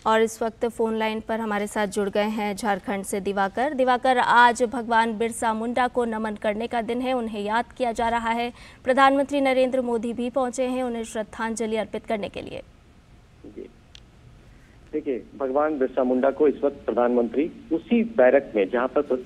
और इस वक्त फोन लाइन पर हमारे साथ जुड़ गए हैं झारखंड से दिवाकर। दिवाकर, आज भगवान बिरसा मुंडा को नमन करने का दिन है, उन्हें याद किया जा रहा है। प्रधानमंत्री नरेंद्र मोदी भी पहुंचे हैं उन्हें श्रद्धांजलि अर्पित करने के लिए। जी देखिए, भगवान बिरसा मुंडा को इस वक्त प्रधानमंत्री उसी बैरक में जहां पर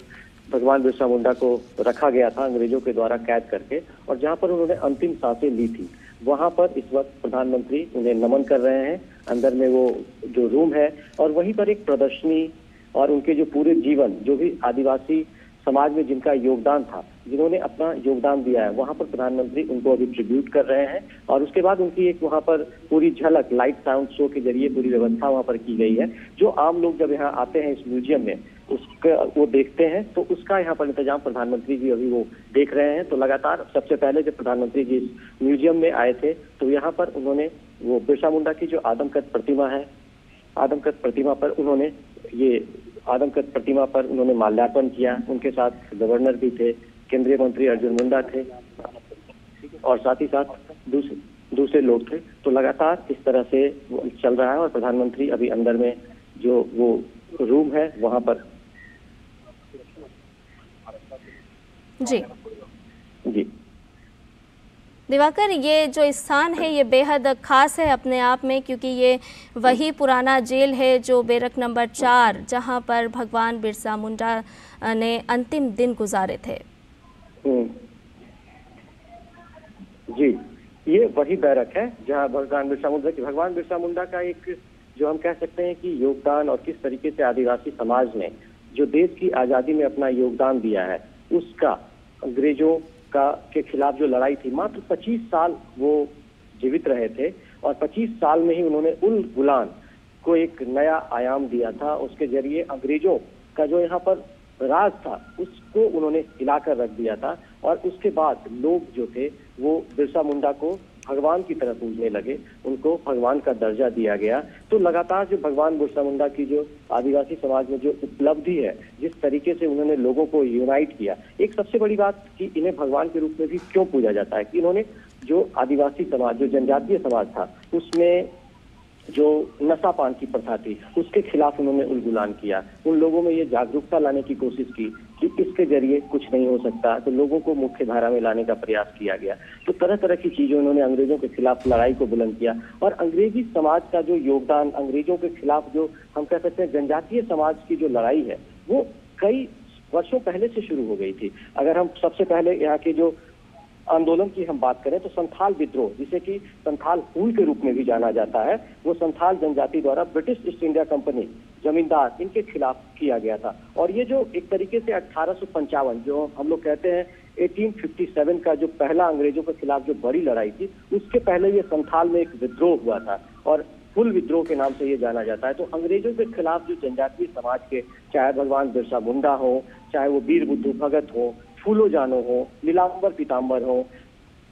भगवान बिरसा मुंडा को रखा गया था अंग्रेजों के द्वारा कैद करके, और जहां पर उन्होंने अंतिम सांसें ली थी, वहां पर इस वक्त प्रधानमंत्री उन्हें नमन कर रहे हैं। अंदर में वो जो रूम है और वहीं पर एक प्रदर्शनी और उनके जो पूरे जीवन, जो भी आदिवासी समाज में जिनका योगदान था, जिन्होंने अपना योगदान दिया है, वहां पर प्रधानमंत्री उनको अभी ट्रिब्यूट कर रहे हैं। और उसके बाद उनकी एक वहां पर पूरी झलक लाइट साउंड शो के जरिए पूरी व्यवस्था वहां पर की गई है। जो आम लोग जब यहाँ आते हैं इस म्यूजियम में, उसका वो देखते हैं, तो उसका यहाँ पर इंतजाम प्रधानमंत्री जी अभी वो देख रहे हैं। तो लगातार सबसे पहले जब प्रधानमंत्री जी इस म्यूजियम में आए थे, तो यहाँ पर उन्होंने वो बिरसा मुंडा की जो आदमकद प्रतिमा है, आदमकद प्रतिमा पर उन्होंने माल्यार्पण किया। उनके साथ गवर्नर भी थे, केंद्रीय मंत्री अर्जुन मुंडा थे और साथ ही साथ दूसरे लोग थे। तो लगातार इस तरह से चल रहा है और प्रधानमंत्री अभी अंदर में जो वो रूम है वहां पर। जी जी दिवाकर, ये जो स्थान है ये बेहद खास है अपने आप में, क्योंकि ये वही पुराना जेल है जो बैरक नंबर 4, जहां पर भगवान बिरसा मुंडा ने अंतिम दिन गुजारे थे। जी, ये वही बैरक है जहां भगवान बिरसा मुंडा का एक, जो हम कह सकते हैं कि योगदान, और किस तरीके से आदिवासी समाज ने जो देश की आजादी में अपना योगदान दिया है, उसका अंग्रेजों के खिलाफ जो लड़ाई थी, मात्र 25 साल वो जीवित रहे थे और 25 साल में ही उन्होंने उल गुलान को एक नया आयाम दिया था। उसके जरिए अंग्रेजों का जो यहाँ पर राज था उसको उन्होंने हिलाकर रख दिया था। और उसके बाद लोग जो थे वो बिरसा मुंडा को भगवान की तरह पूजने लगे, उनको भगवान का दर्जा दिया गया। तो लगातार जो भगवान बिरसा मुंडा की जो आदिवासी समाज में जो उपलब्धि है, जिस तरीके से उन्होंने लोगों को यूनाइट किया, एक सबसे बड़ी बात कि इन्हें भगवान के रूप में भी क्यों पूजा जाता है कि इन्होंने जो आदिवासी समाज, जो जनजातीय समाज था, उसमें जो नशा पान की प्रथा थी उसके खिलाफ उन्होंने उलगुलान किया। उन लोगों में ये जागरूकता लाने की कोशिश की कि इसके जरिए कुछ नहीं हो सकता, तो लोगों को मुख्य धारा में लाने का प्रयास किया गया। तो तरह तरह की चीजें उन्होंने अंग्रेजों के खिलाफ लड़ाई को बुलंद किया। और अंग्रेजी समाज का जो योगदान, अंग्रेजों के खिलाफ जो हम कह सकते हैं जनजातीय समाज की जो लड़ाई है, वो कई वर्षों पहले से शुरू हो गई थी। अगर हम सबसे पहले यहाँ के जो आंदोलन की हम बात करें तो संथाल विद्रोह, जिसे कि संथाल हूल के रूप में भी जाना जाता है, वो संथाल जनजाति द्वारा ब्रिटिश ईस्ट इंडिया कंपनी, जमींदार, इनके खिलाफ किया गया था। और ये जो एक तरीके से 1855, जो हम लोग कहते हैं 1857 का जो पहला अंग्रेजों के खिलाफ जो बड़ी लड़ाई थी, उसके पहले ये संथाल में एक विद्रोह हुआ था और हुल विद्रोह के नाम से ये जाना जाता है। तो अंग्रेजों के खिलाफ जो जनजातीय समाज के, चाहे भगवान बिरसा मुंडा हो, चाहे वो वीर बुद्धू भगत हो, फूलो जानो हो, नीलांबर पीताम्बर हो,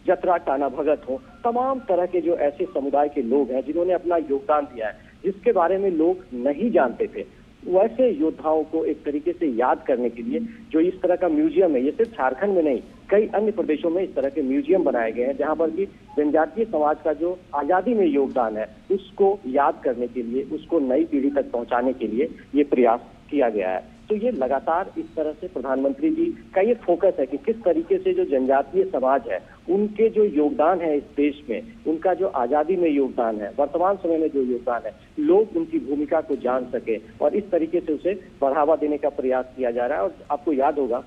जतरा टाना भगत हो, तमाम तरह के जो ऐसे समुदाय के लोग हैं जिन्होंने अपना योगदान दिया है, जिसके बारे में लोग नहीं जानते थे, वैसे योद्धाओं को एक तरीके से याद करने के लिए जो इस तरह का म्यूजियम है, ये सिर्फ झारखंड में नहीं, कई अन्य प्रदेशों में इस तरह के म्यूजियम बनाए गए हैं, जहां पर कि जनजातीय समाज का जो आजादी में योगदान है उसको याद करने के लिए, उसको नई पीढ़ी तक पहुंचाने के लिए ये प्रयास किया गया है। तो ये लगातार इस तरह से प्रधानमंत्री जी का ये फोकस है कि किस तरीके से जो जनजातीय समाज है, उनके जो योगदान है इस देश में, उनका जो आजादी में योगदान है, वर्तमान समय में जो योगदान है, लोग उनकी भूमिका को जान सके और इस तरीके से उसे बढ़ावा देने का प्रयास किया जा रहा है। और आपको याद होगा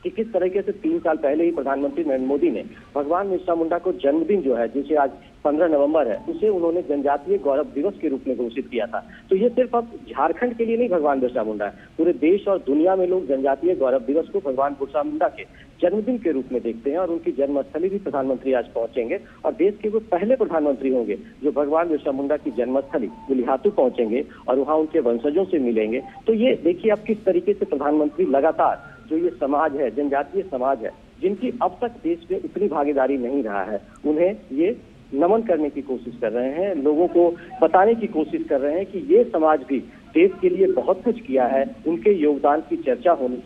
कि किस तरीके से 3 साल पहले ही प्रधानमंत्री नरेंद्र मोदी ने भगवान बिरसा मुंडा को जन्मदिन जो है, जिसे आज 15 नवंबर है, उसे उन्होंने जनजातीय गौरव दिवस के रूप में घोषित किया था। तो ये सिर्फ अब झारखंड के लिए नहीं भगवान बिरसा मुंडा है, पूरे देश और दुनिया में लोग जनजातीय गौरव दिवस को भगवान बिरसा मुंडा के जन्मदिन के रूप में देखते हैं। और उनकी जन्मस्थली भी प्रधानमंत्री आज पहुंचेंगे और देश के वो पहले प्रधानमंत्री होंगे जो भगवान बिरसा मुंडा की जन्मस्थली गुलिहातू पहुंचेंगे और वहां उनके वंशजों से मिलेंगे। तो ये देखिए अब किस तरीके से प्रधानमंत्री लगातार जो ये समाज है, जनजातीय समाज है, जिनकी अब तक देश में उतनी भागीदारी नहीं रहा है, उन्हें ये नमन करने की कोशिश कर रहे हैं, लोगों को बताने की कोशिश कर रहे हैं कि ये समाज भी देश के लिए बहुत कुछ किया है, उनके योगदान की चर्चा होनी चाहिए।